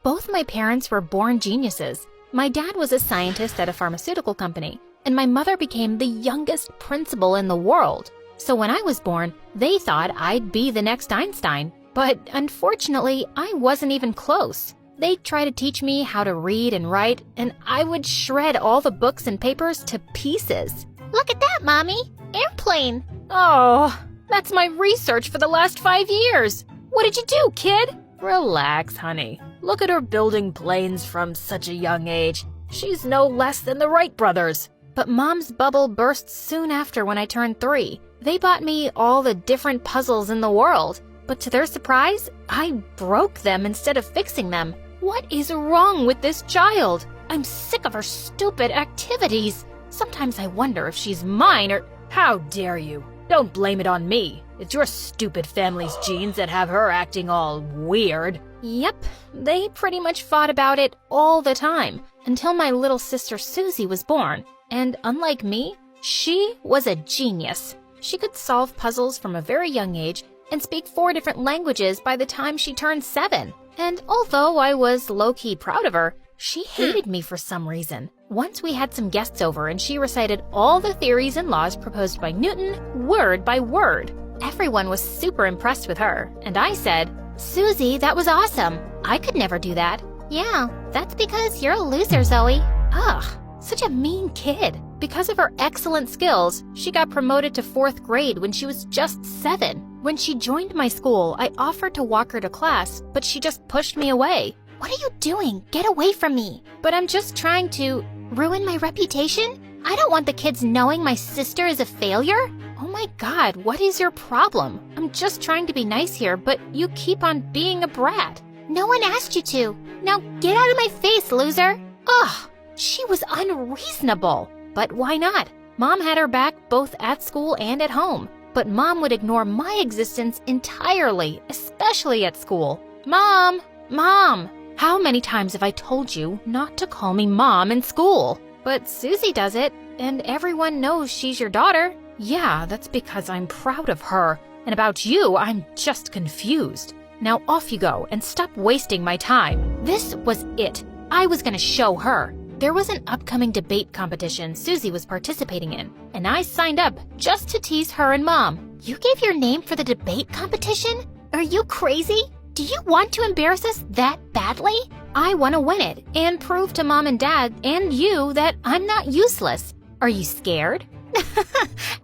Both my parents were born geniuses. My dad was a scientist at a pharmaceutical company, and my mother became the youngest principal in the world. So when I was born, they thought I'd be the next Einstein. But unfortunately, I wasn't even close. They'd try to teach me how to read and write, and I would shred all the books and papers to pieces. Look at that, Mommy! Airplane! Oh, that's my research for the last 5 years. What did you do, kid? Relax, honey. Look at her building planes from such a young age. She's no less than the Wright brothers. But Mom's bubble burst soon after when I turned 3. They bought me all the different puzzles in the world. But to their surprise, I broke them instead of fixing them. What is wrong with this child? I'm sick of her stupid activities. Sometimes I wonder if she's mine or... How dare you? Don't blame it on me. It's your stupid family's genes that have her acting all weird. Yep, they pretty much fought about it all the time until my little sister Susie was born. And unlike me, she was a genius. She could solve puzzles from a very young age and speak 4 different languages by the time she turned 7. And although I was low-key proud of her, she hated me for some reason. Once we had some guests over and she recited all the theories and laws proposed by Newton, word by word. Everyone was super impressed with her, and I said, Susie, that was awesome. I could never do that. Yeah, that's because you're a loser, Zoe. Ugh, such a mean kid. Because of her excellent skills, she got promoted to 4th grade when she was just 7. When she joined my school, I offered to walk her to class, but she just pushed me away. What are you doing? Get away from me. But I'm just trying to... Ruin my reputation? I don't want the kids knowing my sister is a failure. Oh my God, what is your problem? I'm just trying to be nice here, but you keep on being a brat. No one asked you to. Now get out of my face, loser. Ugh, she was unreasonable. But why not? Mom had her back both at school and at home. But Mom would ignore my existence entirely, especially at school. Mom! Mom! How many times have I told you not to call me Mom in school? But Susie does it, and everyone knows she's your daughter. Yeah, that's because I'm proud of her. And about you, I'm just confused. Now off you go and stop wasting my time. This was it. I was gonna show her. There was an upcoming debate competition Susie was participating in, and I signed up just to tease her and Mom. You gave your name for the debate competition? Are you crazy? Do you want to embarrass us that badly? I want to win it and prove to Mom and Dad and you that I'm not useless. Are you scared?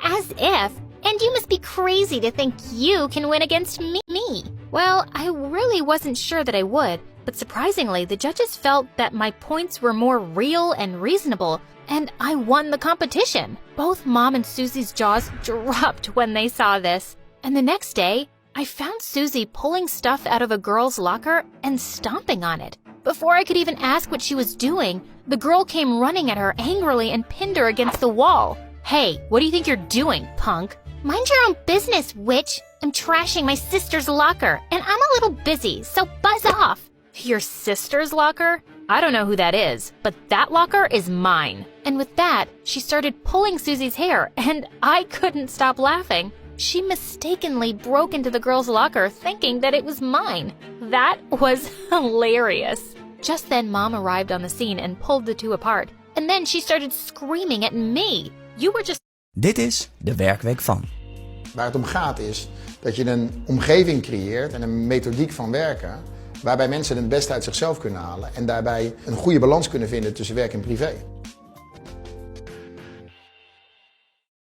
As if. And you must be crazy to think you can win against me. Well, I really wasn't sure that I would, but surprisingly, the judges felt that my points were more real and reasonable, and I won the competition. Both Mom and Susie's jaws dropped when they saw this. And the next day, I found Susie pulling stuff out of a girl's locker and stomping on it. Before I could even ask what she was doing, the girl came running at her angrily and pinned her against the wall. Hey, what do you think you're doing, punk? Mind your own business, witch. I'm trashing my sister's locker, and I'm a little busy, so buzz off. Your sister's locker? I don't know who that is, but that locker is mine. And with that, she started pulling Susie's hair, and I couldn't stop laughing. She mistakenly broke into the girl's locker thinking that it was mine. That was hilarious. Just then, Mom arrived on the scene and pulled the two apart. And then she started screaming at me. You were just... Dit is de werkweek van. Waar het om gaat is dat je een omgeving creëert en een methodiek van werken waarbij mensen het beste uit zichzelf kunnen halen en daarbij een goede balans kunnen vinden tussen werk en privé.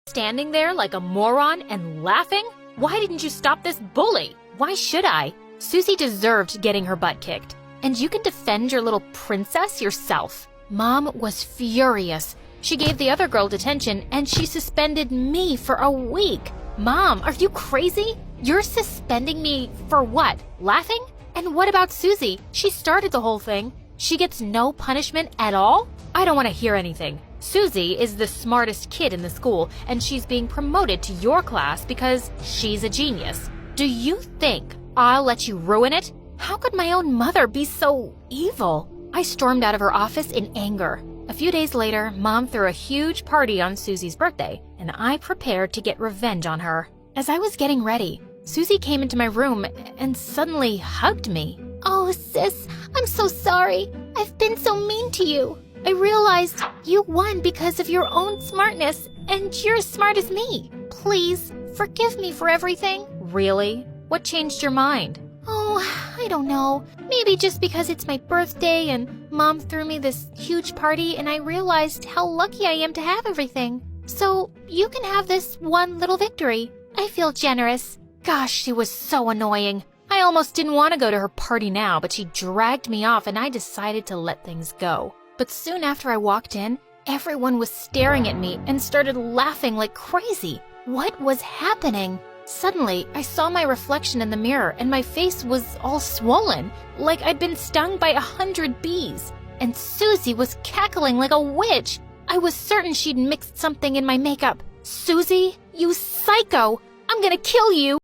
Standing there like a moron and laughing? Why didn't you stop this bully? Why should I? Susie deserved getting her butt kicked. And you can defend your little princess yourself. Mom was furious. She gave the other girl detention and she suspended me for a week. Mom, are you crazy? You're suspending me for what? Laughing? And what about Susie? She started the whole thing. She gets no punishment at all? I don't want to hear anything. Susie is the smartest kid in the school, and she's being promoted to your class because she's a genius. Do you think I'll let you ruin it? How could my own mother be so evil? I stormed out of her office in anger. A few days later, Mom threw a huge party on Susie's birthday, and I prepared to get revenge on her. As I was getting ready, Susie came into my room and suddenly hugged me. Oh, sis, I'm so sorry. sorry. I've been so mean to you. I realized you won because of your own smartness, and you're as smart as me. Please, forgive me for everything. Really? What changed your mind? Oh, I don't know. Maybe just because it's my birthday and Mom threw me this huge party and I realized how lucky I am to have everything. So, you can have this one little victory. I feel generous. Gosh, she was so annoying. I almost didn't want to go to her party now, but she dragged me off and I decided to let things go. But soon after I walked in, everyone was staring at me and started laughing like crazy. What was happening? Suddenly, I saw my reflection in the mirror and my face was all swollen, like I'd been stung by 100 bees. And Susie was cackling like a witch. I was certain she'd mixed something in my makeup. Susie, you psycho! I'm gonna kill you!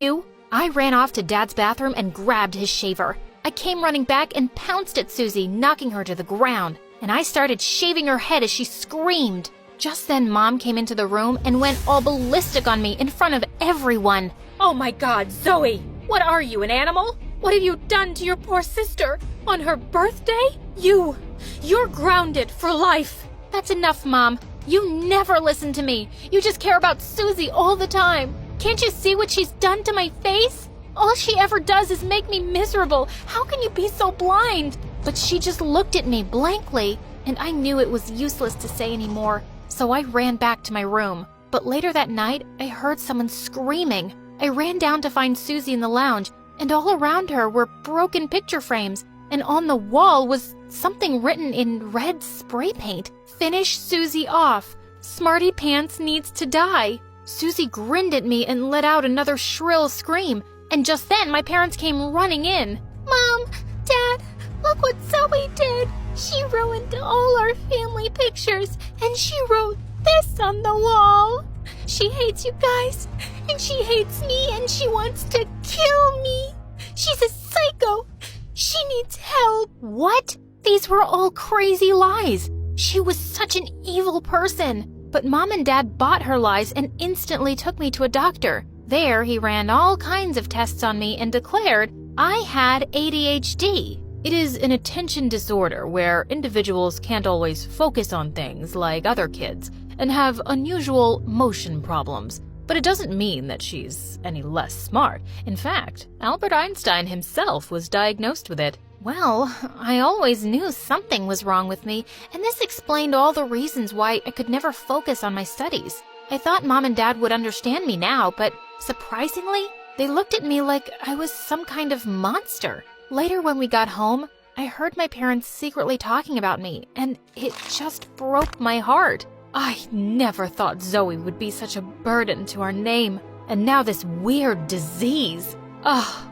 I ran off to Dad's bathroom and grabbed his shaver. I came running back and pounced at Susie, knocking her to the ground. And I started shaving her head as she screamed. Just then, Mom came into the room and went all ballistic on me in front of everyone. Oh my God, Zoe! What are you, an animal? What have you done to your poor sister? On her birthday? You're grounded for life. That's enough, Mom. You never listen to me. You just care about Susie all the time. Can't you see what she's done to my face? All she ever does is make me miserable. How can you be so blind? But she just looked at me blankly, and I knew it was useless to say any more. So I ran back to my room. But later that night, I heard someone screaming. I ran down to find Susie in the lounge, and all around her were broken picture frames, and on the wall was something written in red spray paint. Finish Susie off. Smarty Pants needs to die. Susie grinned at me and let out another shrill scream, and just then my parents came running in. Mom, Dad, look what Zoe did. She ruined all our family pictures, and she wrote this on the wall. She hates you guys, and she hates me, and she wants to kill me. She's a psycho. She needs help. What? These were all crazy lies. She was such an evil person. But Mom and Dad bought her lies and instantly took me to a doctor. There, he ran all kinds of tests on me and declared I had ADHD. It is an attention disorder where individuals can't always focus on things like other kids and have unusual motion problems. But it doesn't mean that she's any less smart. In fact, Albert Einstein himself was diagnosed with it. Well, I always knew something was wrong with me, and this explained all the reasons why I could never focus on my studies. I thought Mom and Dad would understand me now, but surprisingly, they looked at me like I was some kind of monster. Later when we got home, I heard my parents secretly talking about me, and it just broke my heart. I never thought Zoe would be such a burden to our name, and now this weird disease.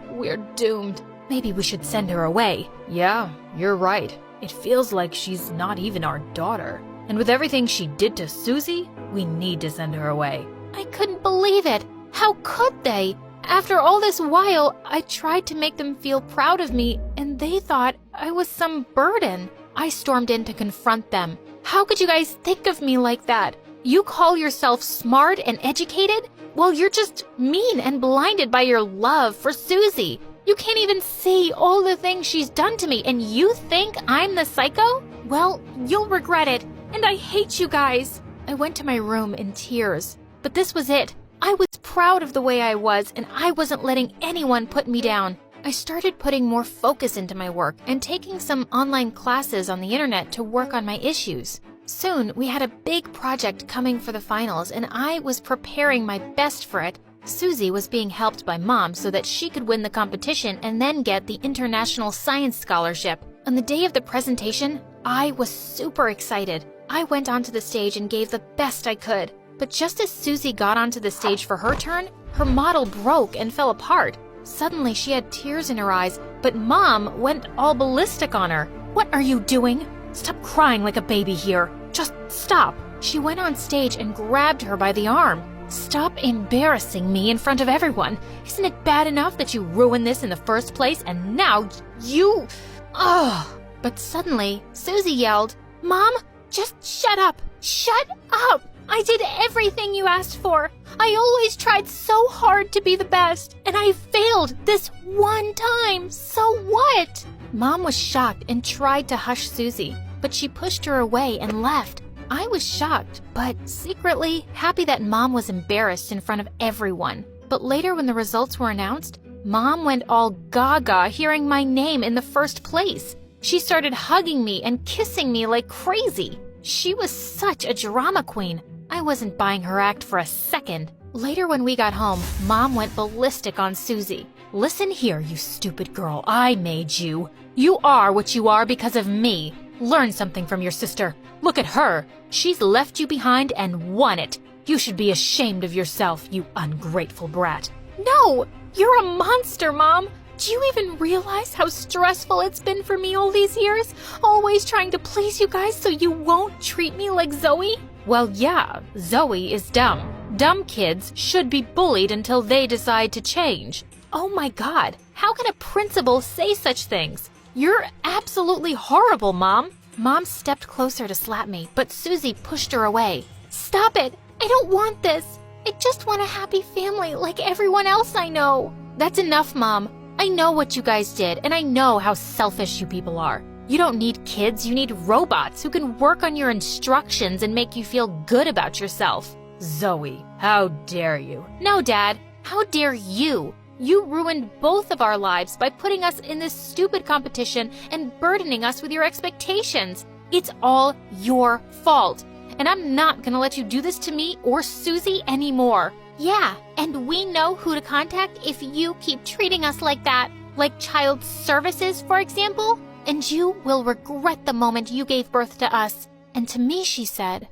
We're doomed. Maybe we should send her away. Yeah, you're right. It feels like she's not even our daughter. And with everything she did to Susie, we need to send her away. I couldn't believe it. How could they? After all this while, I tried to make them feel proud of me, and they thought I was some burden. I stormed in to confront them. How could you guys think of me like that? You call yourself smart and educated? Well, you're just mean and blinded by your love for Susie. You can't even see all the things she's done to me, and you think I'm the psycho? Well, you'll regret it, and I hate you guys. I went to my room in tears, but this was it. I was proud of the way I was, and I wasn't letting anyone put me down. I started putting more focus into my work and taking some online classes on the internet to work on my issues. Soon, we had a big project coming for the finals, and I was preparing my best for it. Susie was being helped by Mom so that she could win the competition and then get the International Science Scholarship. On the day of the presentation, I was super excited. I went onto the stage and gave the best I could. But just as Susie got onto the stage for her turn, her model broke and fell apart. Suddenly, she had tears in her eyes, but Mom went all ballistic on her. What are you doing? Stop crying like a baby here. Just stop. She went on stage and grabbed her by the arm. Stop embarrassing me in front of everyone. Isn't it bad enough that you ruined this in the first place, and now you... But suddenly, Susie yelled, Mom, just shut up. Shut up. I did everything you asked for. I always tried so hard to be the best, and I failed this one time. So what? Mom was shocked and tried to hush Susie, but she pushed her away and left. I was shocked, but secretly happy that Mom was embarrassed in front of everyone. But later when the results were announced, Mom went all gaga hearing my name in the first place. She started hugging me and kissing me like crazy. She was such a drama queen. I wasn't buying her act for a second. Later when we got home, Mom went ballistic on Susie. Listen here, you stupid girl. I made you. You are what you are because of me. Learn something from your sister. Look at her. She's left you behind and won it. You should be ashamed of yourself, you ungrateful brat. No, you're a monster, Mom. Do you even realize how stressful it's been for me all these years? Always trying to please you guys so you won't treat me like Zoe? Well, yeah, Zoe is dumb. Dumb kids should be bullied until they decide to change. Oh my God, how can a principal say such things? You're absolutely horrible, Mom. Mom stepped closer to slap me, but Susie pushed her away. Stop it! I don't want this. I just want a happy family like everyone else I know. That's enough, Mom. I know what you guys did, and I know how selfish you people are. You don't need kids, you need robots who can work on your instructions and make you feel good about yourself. Zoe, how dare you? No, Dad, how dare you? You ruined both of our lives by putting us in this stupid competition and burdening us with your expectations. It's all your fault. And I'm not gonna let you do this to me or Susie anymore. Yeah, and we know who to contact if you keep treating us like that. Like child services, for example. And you will regret the moment you gave birth to us. And to me, she said,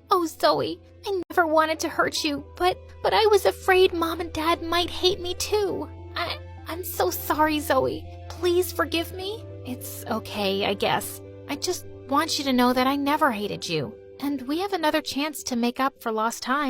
Oh, Zoe, I never wanted to hurt you, but I was afraid Mom and Dad might hate me too. I'm so sorry, Zoe. Please forgive me. It's okay, I guess. I just want you to know that I never hated you. And we have another chance to make up for lost time.